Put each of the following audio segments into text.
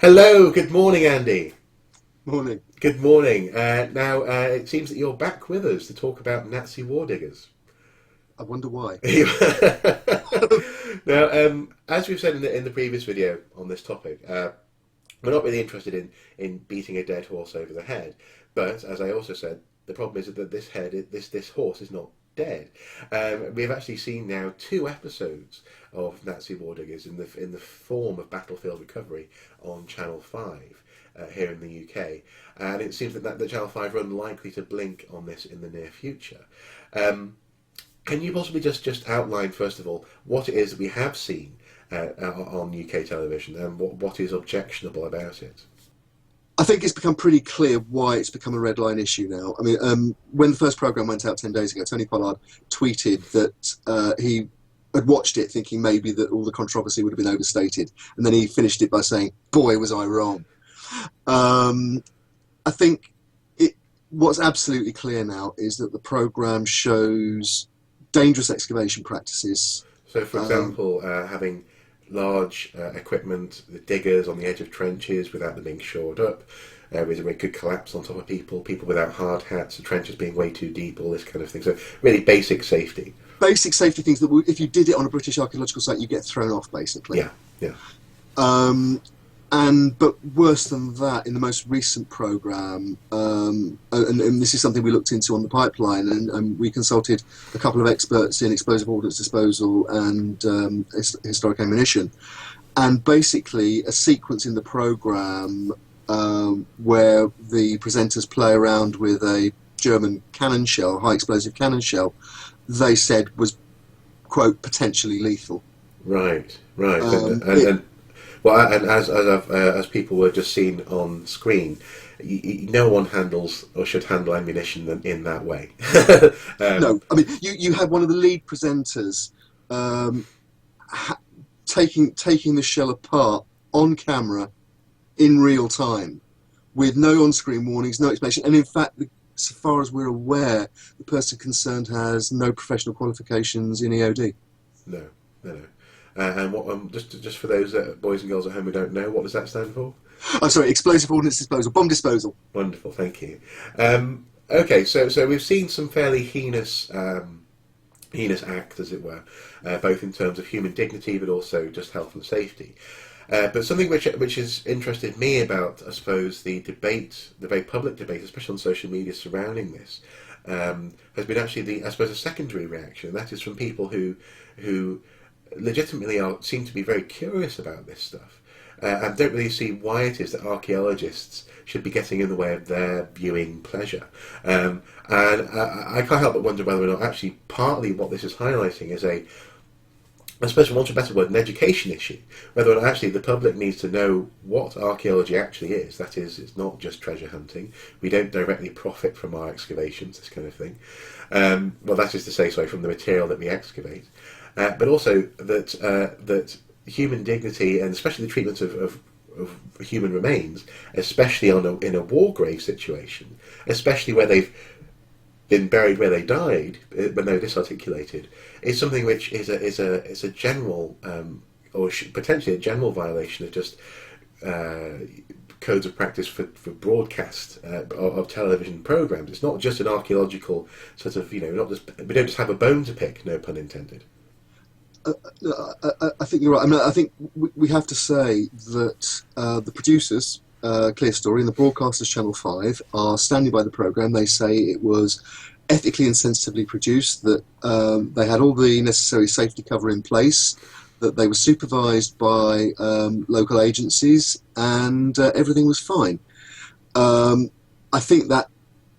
Hello, good morning, Andy. Morning. Good morning. Now, it seems that you're back with us to talk about Nazi war diggers. I wonder why. Now, as we've said in the previous video on this topic, we're not really interested in beating a dead horse over the head. But as I also said, the problem is that this horse is not dead. We've actually seen now two episodes of Nazi war diggers in the form of Battlefield Recovery on Channel 5 here in the UK, and it seems that Channel 5 are unlikely to blink on this in the near future. Can you possibly just outline, first of all, what it is that we have seen on UK television and what is objectionable about it? I think it's become pretty clear why it's become a red line issue now. I mean, when the first programme went out 10 days ago, Tony Pollard tweeted that he had watched it thinking maybe that all the controversy would have been overstated. And then he finished it by saying, boy, was I wrong. I think what's absolutely clear now is that the programme shows dangerous excavation practices. So, for example, having large equipment, the diggers on the edge of trenches without them being shored up, areas where it could collapse on top of people without hard hats, the trenches being way too deep, all this kind of thing. So, really basic safety. Basic safety things that if you did it on a British archaeological site, you get thrown off, basically. Yeah, yeah. But worse than that, in the most recent programme, and this is something we looked into on the pipeline, and we consulted a couple of experts in explosive ordnance disposal and historic ammunition, and basically a sequence in the programme where the presenters play around with a German cannon shell, high explosive cannon shell, they said was, quote, potentially lethal. Right. And as people were just seen on screen, no one handles or should handle ammunition in that way. No, I mean you had one of the lead presenters taking the shell apart on camera in real time, with no on-screen warnings, no explanation, and in fact, so far as we're aware, the person concerned has no professional qualifications in EOD. No. And what just for those boys and girls at home who don't know, what does that stand for? I'm sorry, explosive ordnance disposal, bomb disposal. Wonderful, thank you. Okay, so we've seen some fairly heinous acts, as it were, both in terms of human dignity, but also just health and safety. But something which has interested me about, I suppose, the very public debate, especially on social media surrounding this, has been actually a secondary reaction, and that is from people who legitimately seem to be very curious about this stuff, and don't really see why it is that archaeologists should be getting in the way of their viewing pleasure. And I can't help but wonder whether or not actually partly what this is highlighting is I suppose for want of a better word, an education issue. Whether or not actually the public needs to know what archaeology actually is. That is, it's not just treasure hunting. We don't directly profit from our excavations, this kind of thing. Well, that is to say, sorry, from the material that we excavate. But also that human dignity, and especially the treatment of human remains, especially in a war grave situation, especially where they've been buried where they died when they were disarticulated, is something which is a general or potentially a general violation of just codes of practice for broadcast of television programs. It's not just an archaeological sort of, we don't just have a bone to pick, no pun intended. I think you're right. I mean, I think we have to say that the producers, Clear Story, and the broadcasters, Channel 5, are standing by the programme. They say it was ethically and sensitively produced, that they had all the necessary safety cover in place, that they were supervised by local agencies, and everything was fine. I think that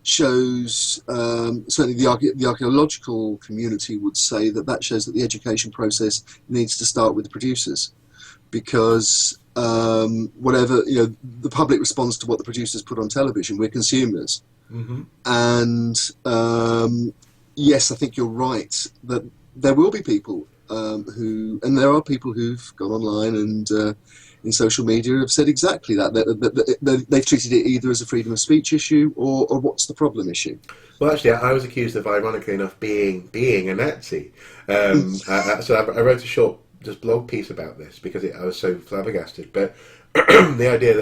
shows, certainly the archaeological community would say that shows that the education process needs to start with the producers, because whatever, the public responds to what the producers put on television. We're consumers. Mm-hmm. And yes, I think you're right that there will be people and there are people who've gone online and in social media have said exactly that they've treated it either as a freedom of speech issue or what's the problem issue. Well, actually, I was accused of, ironically enough, being a Nazi. So I wrote a short just blog piece about this because I was so flabbergasted. But the idea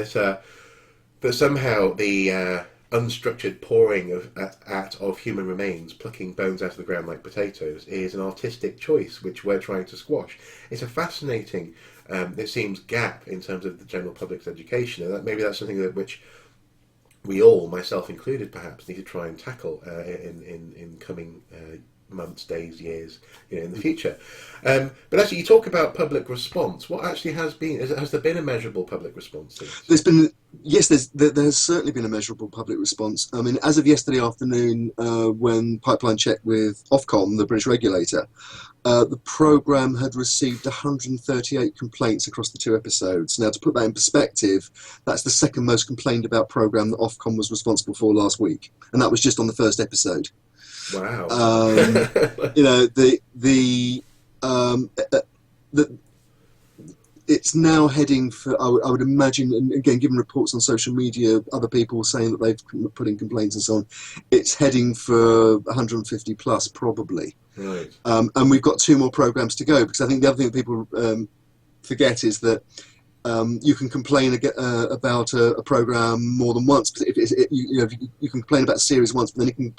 that somehow the unstructured pouring of human remains, plucking bones out of the ground like potatoes, is an artistic choice which we're trying to squash. It's a fascinating, it seems, gap in terms of the general public's education, and maybe that's something which we all, myself included, perhaps need to try and tackle in coming months, days, years, in the future. But actually, you talk about public response. What actually has there been a measurable public response to this? There has certainly been a measurable public response. I mean, as of yesterday afternoon, when Pipeline checked with Ofcom, the British regulator, the programme had received 138 complaints across the 2 episodes. Now, to put that in perspective, that's the second most complained about programme that Ofcom was responsible for last week, and that was just on the first episode. Wow. It's now heading for, I would imagine, and again, given reports on social media, other people saying that they've put in complaints and so on, it's heading for 150 plus, probably. Right. And we've got 2 more programmes to go, because I think the other thing that people forget is that you can complain about a programme more than once. You can complain about a series once, but then you can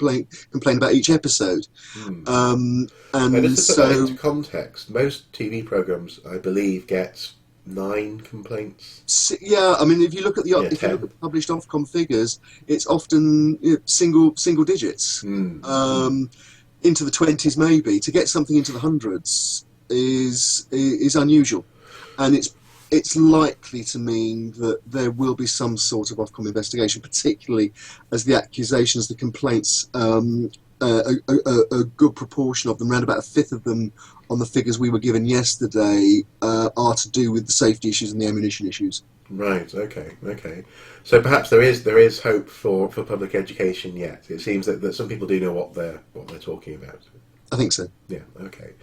complain about each episode. And just to put that into context, most TV programmes, I believe, get 9 complaints. Yeah, I mean, if you look at if you look at the published Ofcom figures, it's often single digits, into the 20s maybe. To get something into the hundreds is unusual, and it's likely to mean that there will be some sort of Ofcom investigation, particularly as the accusations, the complaints, a good proportion of them, around about a fifth of them on the figures we were given yesterday, are to do with the safety issues and the ammunition issues. Right, okay. So perhaps there is hope for public education yet. It seems that some people do know what they're talking about. I think so. Yeah, okay.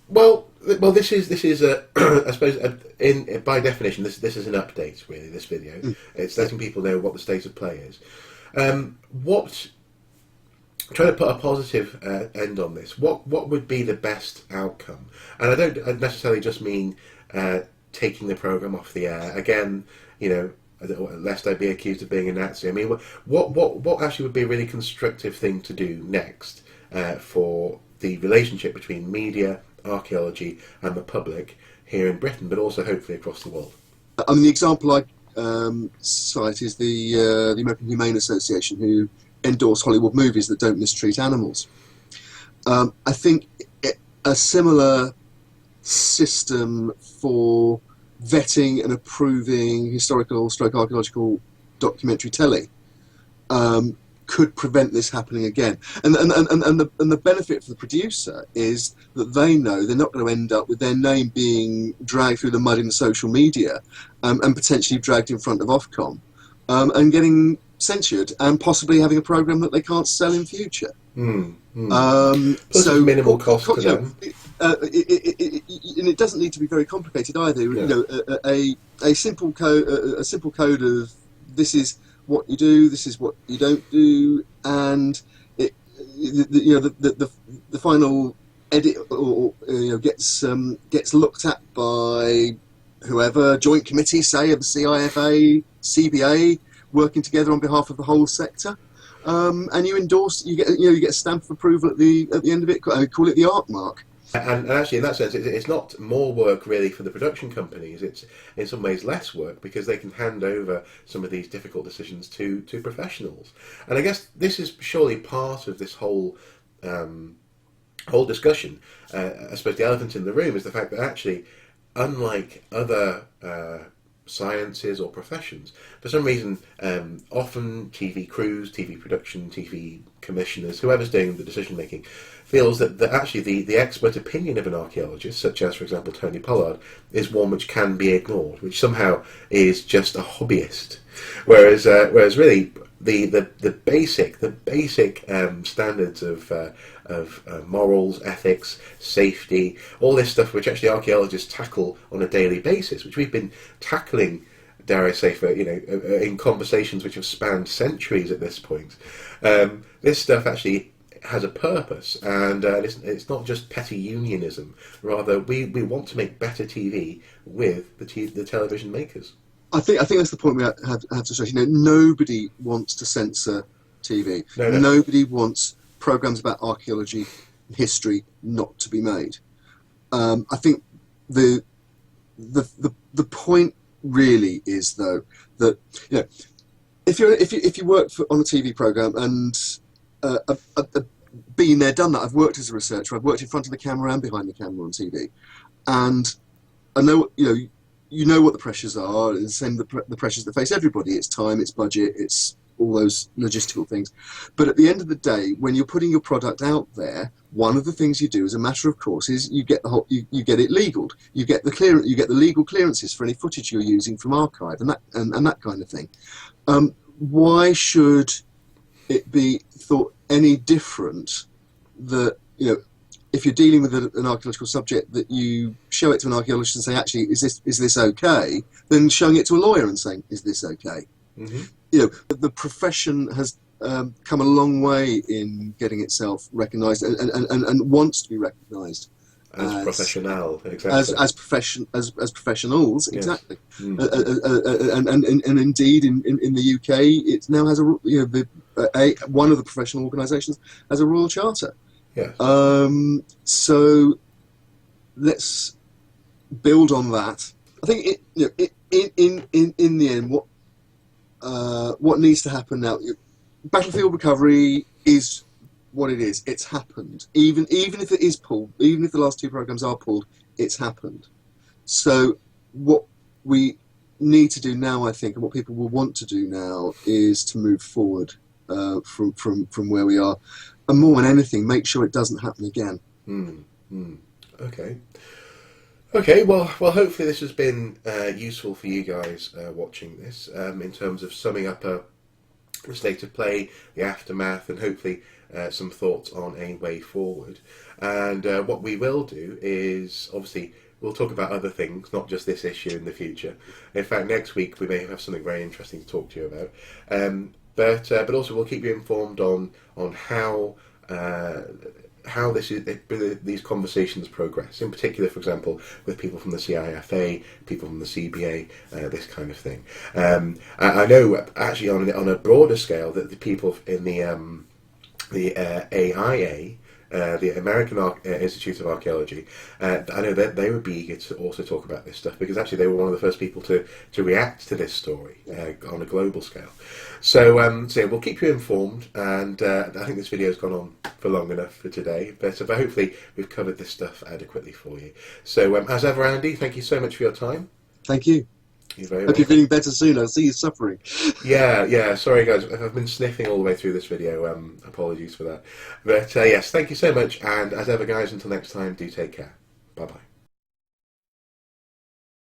Well, this is I suppose by definition this is an update, really. This video, it's letting people know what the state of play is. Trying to put a positive end on this. What would be the best outcome? And I don't necessarily just mean taking the program off the air again. Lest I be accused of being a Nazi. I mean, what actually would be a really constructive thing to do next for the relationship between media, archaeology and the public here in Britain, but also hopefully across the world? I mean, the example I cite is the American Humane Association, who endorse Hollywood movies that don't mistreat animals. I think a similar system for vetting and approving historical/archaeological documentary telly could prevent this happening again. And the benefit for the producer is that they know they're not going to end up with their name being dragged through the mud in the social media, and potentially dragged in front of Ofcom, and getting censured, and possibly having a programme that they can't sell in future. Plus so minimal cost to them. And it doesn't need to be very complicated either. Yeah. A simple code of this is what you do, this is what you don't do, and the final edit gets looked at by whoever, joint committee, say, of the CIFA, CBA, working together on behalf of the whole sector, and you endorse. You get a stamp of approval at the end of it. Call it the art mark. And actually, in that sense, it's not more work really for the production companies. It's in some ways less work, because they can hand over some of these difficult decisions to professionals. And I guess this is surely part of this whole discussion. I suppose the elephant in the room is the fact that actually, unlike other sciences or professions, for some reason, often TV crews, TV production, TV commissioners, whoever's doing the decision making, feels that actually the expert opinion of an archaeologist, such as, for example, Tony Pollard, is one which can be ignored, which somehow is just a hobbyist. Whereas really the basic standards of morals, ethics, safety, all this stuff which actually archaeologists tackle on a daily basis, which we've been tackling, dare I say, for in conversations which have spanned centuries at this point. This stuff actually has a purpose, and it's not just petty unionism. Rather, we want to make better TV with the television makers. I think that's the point we have to stress. Nobody wants to censor TV. No. Nobody wants programs about archaeology and history not to be made. I think the point really is, though, that if you work on a TV program, and been there, done that. I've worked as a researcher. I've worked in front of the camera and behind the camera on TV, and I know you know what the pressures are. And the same the pressures that face everybody. It's time, it's budget, it's all those logistical things. But at the end of the day, when you're putting your product out there, one of the things you do as a matter of course is you get you get it legaled. You get the legal clearances for any footage you're using from archive and that kind of thing. Why should it be thought any different that if you're dealing with an archaeological subject, that you show it to an archaeologist and say, actually, is this okay, than showing it to a lawyer and saying, is this okay? Mm-hmm. The profession has come a long way in getting itself recognised and wants to be recognised as professional, exactly. as professionals, Yes. exactly. Mm. And indeed, in the UK, it now has one of the professional organisations has a royal charter. Yes. So let's build on that. I think in the end, what needs to happen now, battlefield recovery is what it is. It's happened. Even if it is pulled, even if the last two programs are pulled, it's happened. So what we need to do now, I think, and what people will want to do now, is to move forward from where we are, and more than anything, make sure it doesn't happen again. Okay. Well. Hopefully, this has been useful for you guys watching this in terms of summing up the state of play, the aftermath, and hopefully some thoughts on a way forward. And what we will do is, obviously, we'll talk about other things, not just this issue in the future. In fact, next week we may have something very interesting to talk to you about. But also we'll keep you informed on how these conversations progress. In particular, for example, with people from the CIFA, people from the CBA, this kind of thing. I know actually on a broader scale that the people in the AIA, the American Institute of Archaeology, I know that they would be eager to also talk about this stuff, because actually they were one of the first people to react to this story on a global scale. So we'll keep you informed, and I think this video has gone on for long enough for today, but hopefully we've covered this stuff adequately for you. So as ever, Andy, thank you so much for your time. Thank you. You're very Hope welcome. you're feeling better soon. I see you suffering. Yeah. Sorry, guys. I've been sniffing all the way through this video. Apologies for that. But yes, thank you so much. And as ever, guys, until next time, do take care. Bye-bye.